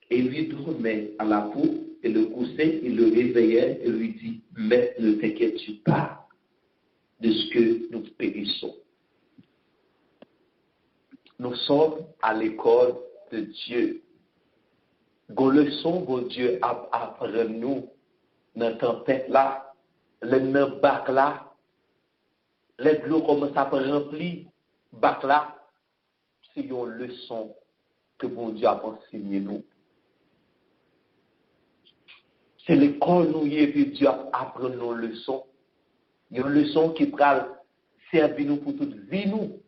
et lui dormait à la peau, et le coussait, il le réveillait et lui dit, mais ne t'inquiète pas de ce que nous périssons. Nous sommes à l'école de Dieu. Nos leçons, mon Dieu, apprend nous dans la tempête là, les bacs là, les l'eau commence à remplir, bac là, c'est une leçon que mon Dieu a enseigné nous. C'est l'école nous y est, puis Dieu apprend nos leçons. Il y a une leçon qui va servir nous pour toute vie nous.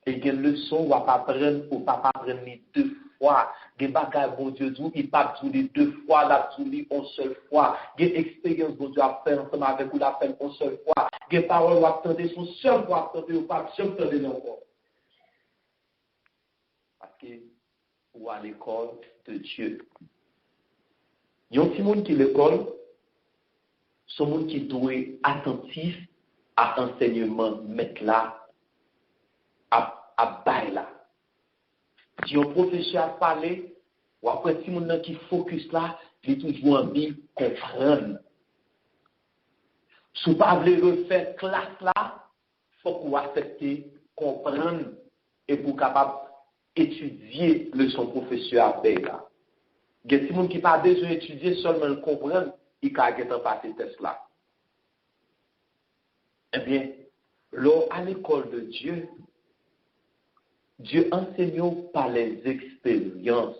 Et il y a une leçon où on va apprendre ou pas apprendre deux fois. Il y a des bon Dieu dit, il pas tous les deux fois, là tous les une seule fois. Il y a une expérience bon Dieu a fait ensemble avec vous, l'a fait une seule fois. Il y a des paroles où on attendre une seule fois, attendre ou pas jamais attendre encore. Parce que ou à l'école de Dieu. Il y a un petit monde qui l'école, son monde qui doit être attentif à l'enseignement, mettre là, à bailler là. Si un professeur a parlé, ou après si mon qui focus là, il est toujours envie de comprendre. Si vous ne voulez pas refaire classe là, il faut que vous acceptez, comprendre et pour capable étudier le son professeur à payer là. Il y a des gens qui n'ont pas besoin d'étudier seulement le comprendre, ils peuvent passer ce test là. Eh bien, là, à l'école de Dieu, Dieu enseigne par les expériences.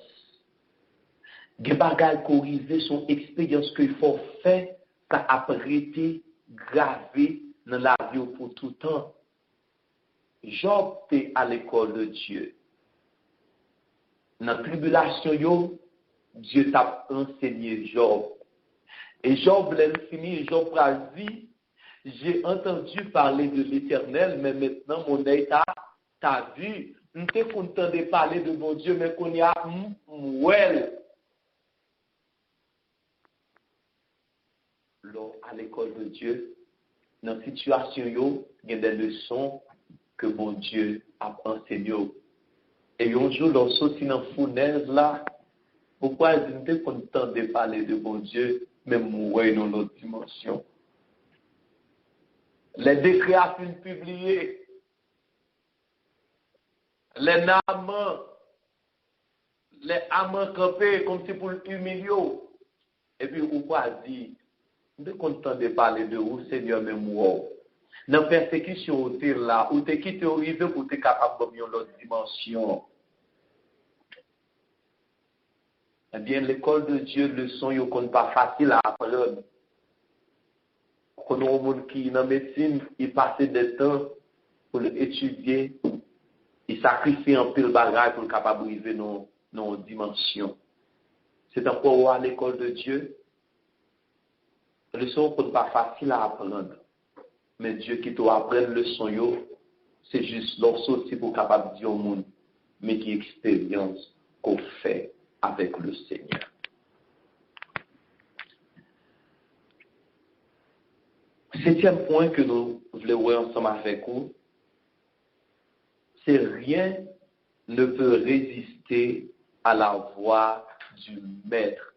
Des bagages corrigés sont expériences qu'il faut faire pour apprêter, graver dans la vie pour tout temps. Job était à l'école de Dieu. Dans la tribulation, Dieu t'a enseigné Job. Et Job l'a fini, Job a dit, j'ai entendu parler de l'Éternel, mais maintenant mon œil t'a vu. Nous sommes contents de parler de mon Dieu, mais qu'on y a mouel. Là, à l'école de Dieu, dans la situation, il y a des leçons que mon Dieu a enseignées. Et un jour, l'on saute dans la fournaise là, pourquoi nous sommes contents de parler de mon Dieu, mais mouel dans l'autre dimension. Les décrets à fin publiés. Les amants campés comme si pour l'humilier. Et puis, ou quoi dire, nous sommes contents de parler de vous, Seigneur, même wow. Dans la persécution, où tu es là, où tu es quitté arrivé pour être capable de l'autre dimension. Eh bien, l'école de Dieu, le son, il n'est pas facile à apprendre. Quand on a un monde qui est dans la médecine, il passe des temps pour l'étudier. Il sacrifie un peu le bagage pour être capable d'arriver dans nos dimensions. C'est encore à l'école de Dieu. Le leçon n'est pas facile à apprendre. Mais Dieu qui doit apprendre le leçon, c'est juste l'autre pour capable de dire au monde, mais qui expérience qu'on fait avec le Seigneur. Septième point que nous voulons voir ensemble avec vous, c'est rien ne peut résister à la voix du Maître.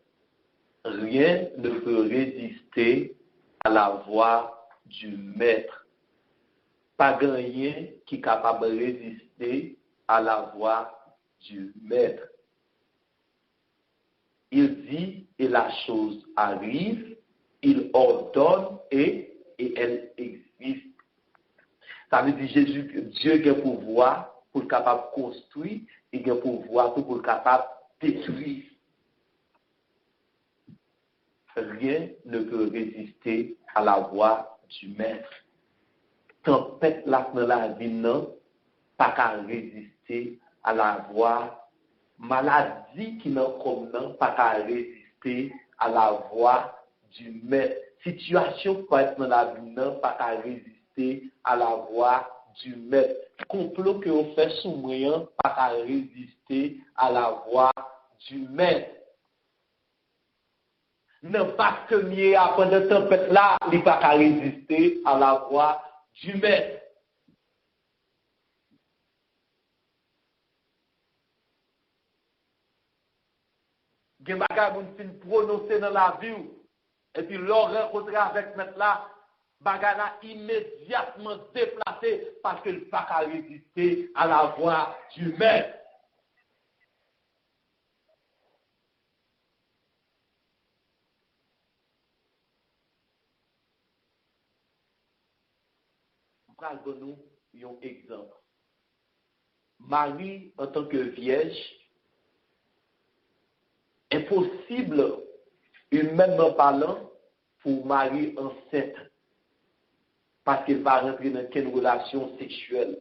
Rien ne peut résister à la voix du Maître. Pas rien qui est capable de résister à la voix du Maître. Il dit et la chose arrive, il ordonne et elle existe. Ça veut dire Jésus, Dieu a le pouvoir pour être capable de construire et il a le pouvoir pour être capable de détruire. Rien ne peut résister à la voix du Maître. Tempête là dans la vie, non, pas qu'à résister à la voix. Maladie qui n'a comme non, pas qu'à résister à la voix du Maître. Situation peut être dans la vie, non, pas qu'à résister à la voix du Maître. Complot que on fait sous moyen, pas qu'à résister à la voix du Maître. Non pas que mieux après de tempête là, il n'est pas qu'à résister à la voix du Maître. Il y a des bagages qui sont prononcés dans la vie. Et puis, l'on rencontre avec Maître là, bagage là immédiatement déplacé parce qu'il n'est pas qu'à résister à la voix du Maître. Prenons nous un exemple. Marie, en tant que vierge, impossible, humainement parlant, pour Marie enceinte, parce qu'elle va rentrer dans quelle relation sexuelle.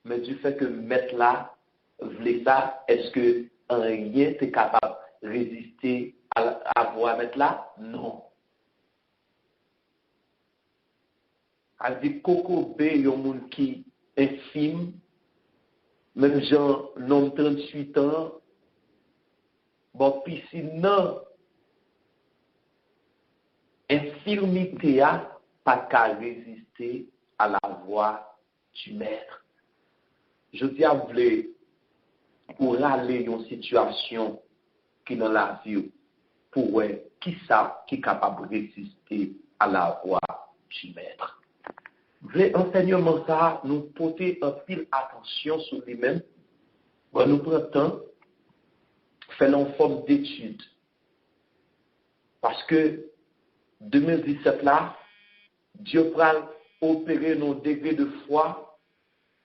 Mais du fait que Maître là, voulait ça, est-ce que rien n'est capable de résister à voir Maître là? Non. Elle dit Coco B, il y a un monde qui est infime, même genre, homme 38 ans, bon, piscine, non, infirmité a pas qu'à résister à la voix du maître. Je dis à vous, pour aller dans une situation qui est dans la vie, pour qui ça qui est capable de résister à la voix du maître. L'enseignement ça, nous porter un pile attention sur lui-même. Bon, nous prenons temps, faire une forme d'étude. Parce que 2017 là, Dieu va opérer nos degrés de foi,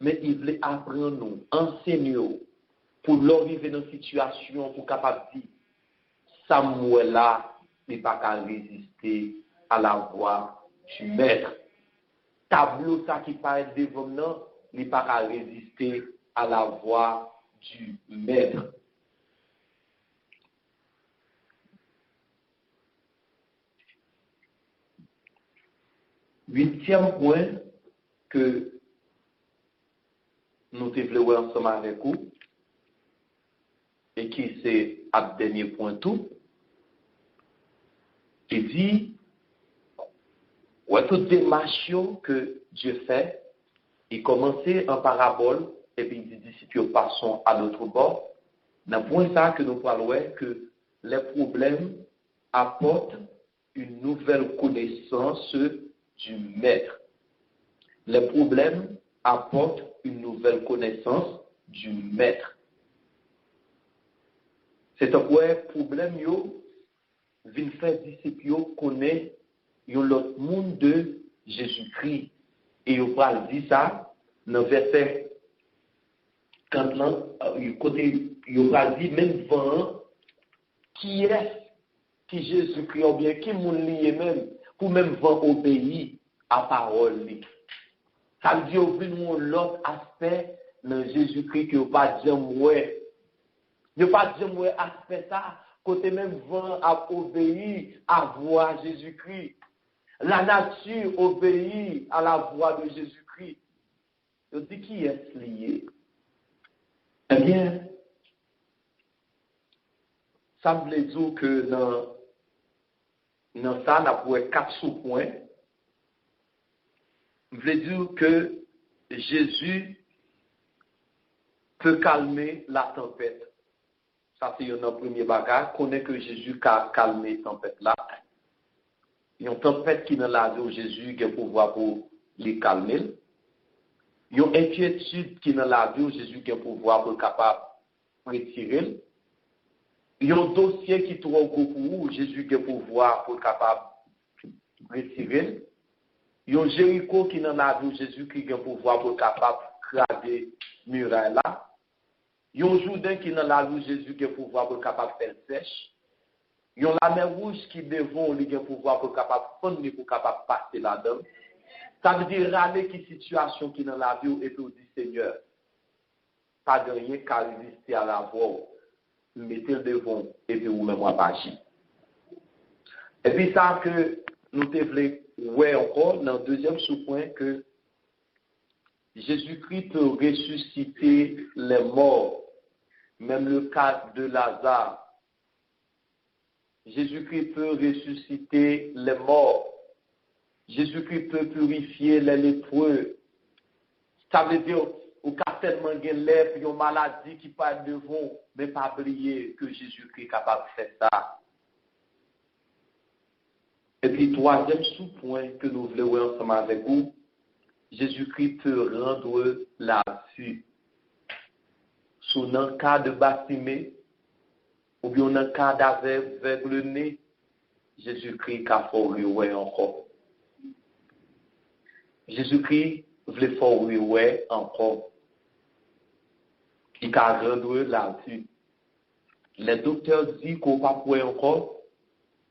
mais il veut apprendre nous, enseigner nous, pour l'arriver dans une situation pour capable de dire, Samuel là n'est pas qu'à résister à la voix du maître. Tableau ça qui paraît devant nous n'est pas qu'à résister à la voix du maître. Huitième point que nous développons ensemble avec vous, et qui c'est le dernier point tout, il dit, toute démarche que Dieu fait, il commençait en parabole, et puis il dit, disciples passons à l'autre bord. Dans le point ça que nous parlons, que les problèmes apportent une nouvelle connaissance du maître. Les problèmes apportent une nouvelle connaissance du maître. C'est un problème yo vient faire disciples connaître l'autre monde de Jésus-Christ et yo va dire ça dans verset quand là côté yo va dire même vent qui est qui Jésus-Christ ou bien qui moun lié même pour même vent obéir à parole li. Ça veut dire au vient l'autre aspect dans Jésus-Christ que yo pas dire ouais. Yo pas dire ouais aspect ça côté même vent a obéi à voix Jésus-Christ. La nature obéit à la voix de Jésus-Christ. Je dis qui est lié? Eh bien, ça me veut dire que dans ça, on a pour 4 sous-points. Je veux dire que Jésus peut calmer la tempête. Ça, c'est un premier bagage. Connaît que Jésus a calmé la tempête là. Il y a une tempête qui est dans la vie où Jésus a le pouvoir pour les calmer. Il y a une inquiétude qui est dans la vie où Jésus a le pouvoir pour capable de retirer. Il y a un dossier qui est trop gros pour où Jésus a le pouvoir pour capable de retirer. Il y a un Jéricho qui est dans la vie où Jésus a le pouvoir pour capable de craser muraille là. Il y a un Jourdain qui est dans la vie où Jésus a le pouvoir pour capable de faire sèche. Il y a la mer rouge qui devant lui le pouvoir pour capable prendre pour capable passer là-dedans. Ça veut dire râler qui situation qui dans la vie et puis dit Seigneur, pas de rien qu'à résister à la voix, mettez le devant et puis vous même pas agir. Et puis ça que nous devons ouais encore dans le deuxième sous-point que Jésus-Christ peut ressusciter les morts, même le cas de Lazare. Jésus-Christ peut ressusciter les morts. Jésus-Christ peut purifier les lépreux. Ça veut dire qu'il y a tellement de lèpres, il y a une maladie qui parle devant, mais pas oublier que Jésus-Christ est capable de faire ça. Et puis, troisième sous-point que nous voulons voir ensemble avec vous, Jésus-Christ peut rendre la vue. Sous un cas de Bartimée, ou bien dans le cas d'aveugle, Jésus-Christ a fait ouais encore. Jésus-Christ voulait faire ouais encore. Il a rendu la vue. Les docteurs disent qu'on ne peut pas ouais encore,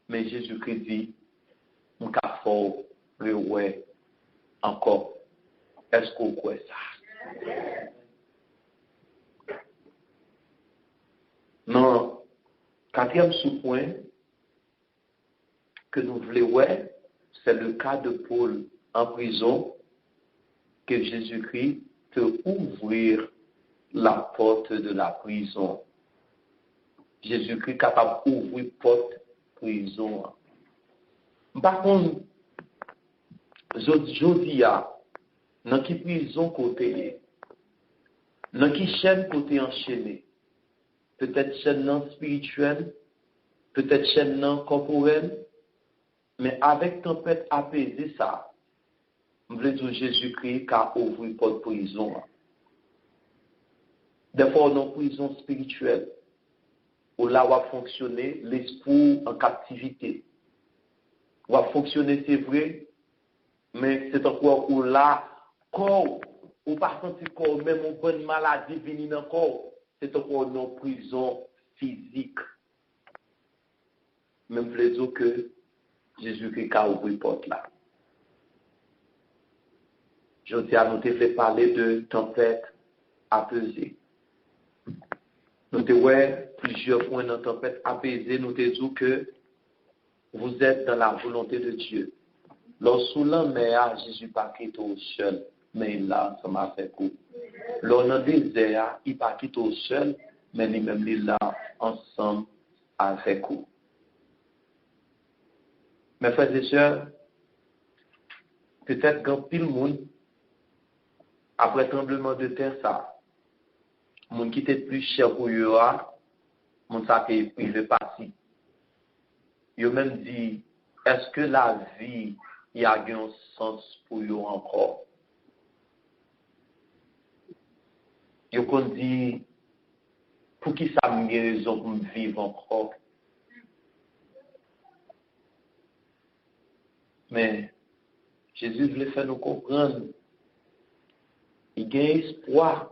mais Jésus-Christ dit qu'on a fait ouais encore. Est-ce qu'on croit ça? Non. Quatrième sous-point que nous voulons voir, c'est le cas de Paul en prison, que Jésus-Christ peut ouvrir la porte de la prison. Jésus-Christ est capable d'ouvrir la porte de la prison. Par contre, je dis, dans qui prison côté, dans qui chaîne côté enchaîné, peut-être chaîne non spirituelle, peut-être chaîne non corporelle, mais avec tempête apaisée, ça, je veux dire Jésus-Christ qui a ouvert porte prison. Des fois, dans prison spirituelle, où là, va fonctionner l'esprit en captivité. Va fonctionner, c'est vrai, mais c'est encore où là, corps, ou pas sentir corps, même une bonne maladie venue dans le corps, c'est encore dans prison physique. Même plus que Jésus-Christ a ouvert la porte là. Je tiens à nous fait parler de tempête apaisée. Nous avons plusieurs points dans tempête apaisée. Nous avons dit que vous êtes dans la volonté de Dieu. Lorsque l'on mer, Jésus pas quitté au seul, mais il là, ça m'a fait coup. Lorsque dans le désert, il pas quitté au seul, mais lui-même il là ensemble avec vous. Mes frères et sœurs, peut-être qu'un pile monde, après le tremblement de terre, ça, monde qui était plus cher pour eux, monde ça qui est privé parti. Ils même dit, est-ce que la vie y a un sens pour eux encore? Ils ont dit, pour qui ça me raison pour me vivre encore? Mais Jésus voulait faire nous comprendre. Il y a espoir,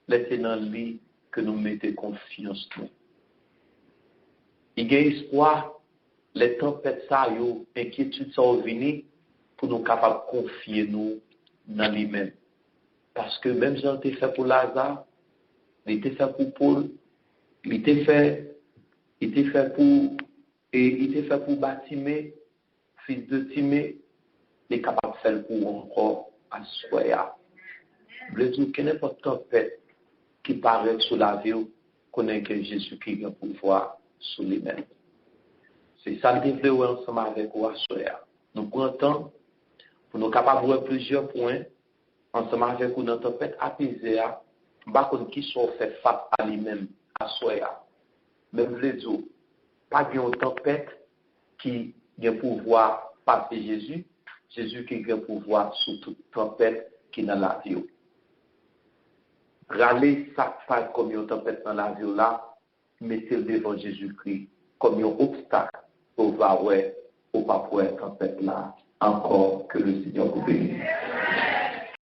laissez dans lui que nous mettons confiance nous. Il y a espoir, les tempêtes, ça, les inquiétudes sont venues pour nous capables de confier nous dans lui-même. Parce que même Jean était fait pour Lazare, il était fait pour Paul, il était fait pour Bartimée, fils de Timée, il est capable de faire pour encore à soi. Je veux dire que n'importe quelle tempête qui paraît sur la vie, connaît que Jésus qui a pouvoir sur lui-même. C'est ça le développement ensemble avec vous à soi. Nous prenons temps pour nous capables de voir plusieurs points ensemble avec vous dans tempête apaisée, qui sont fait face à lui-même, à soi. Même les autres, pas de tempête qui a pouvoir passer Jésus, Jésus qui a pouvoir sur toute tempête qui est dans la vie. Râler ça pas comme une tempête dans la vie là, mettez-le devant Jésus-Christ comme un obstacle pour voir ou pas pour une tempête là, encore que le Seigneur vous bénisse.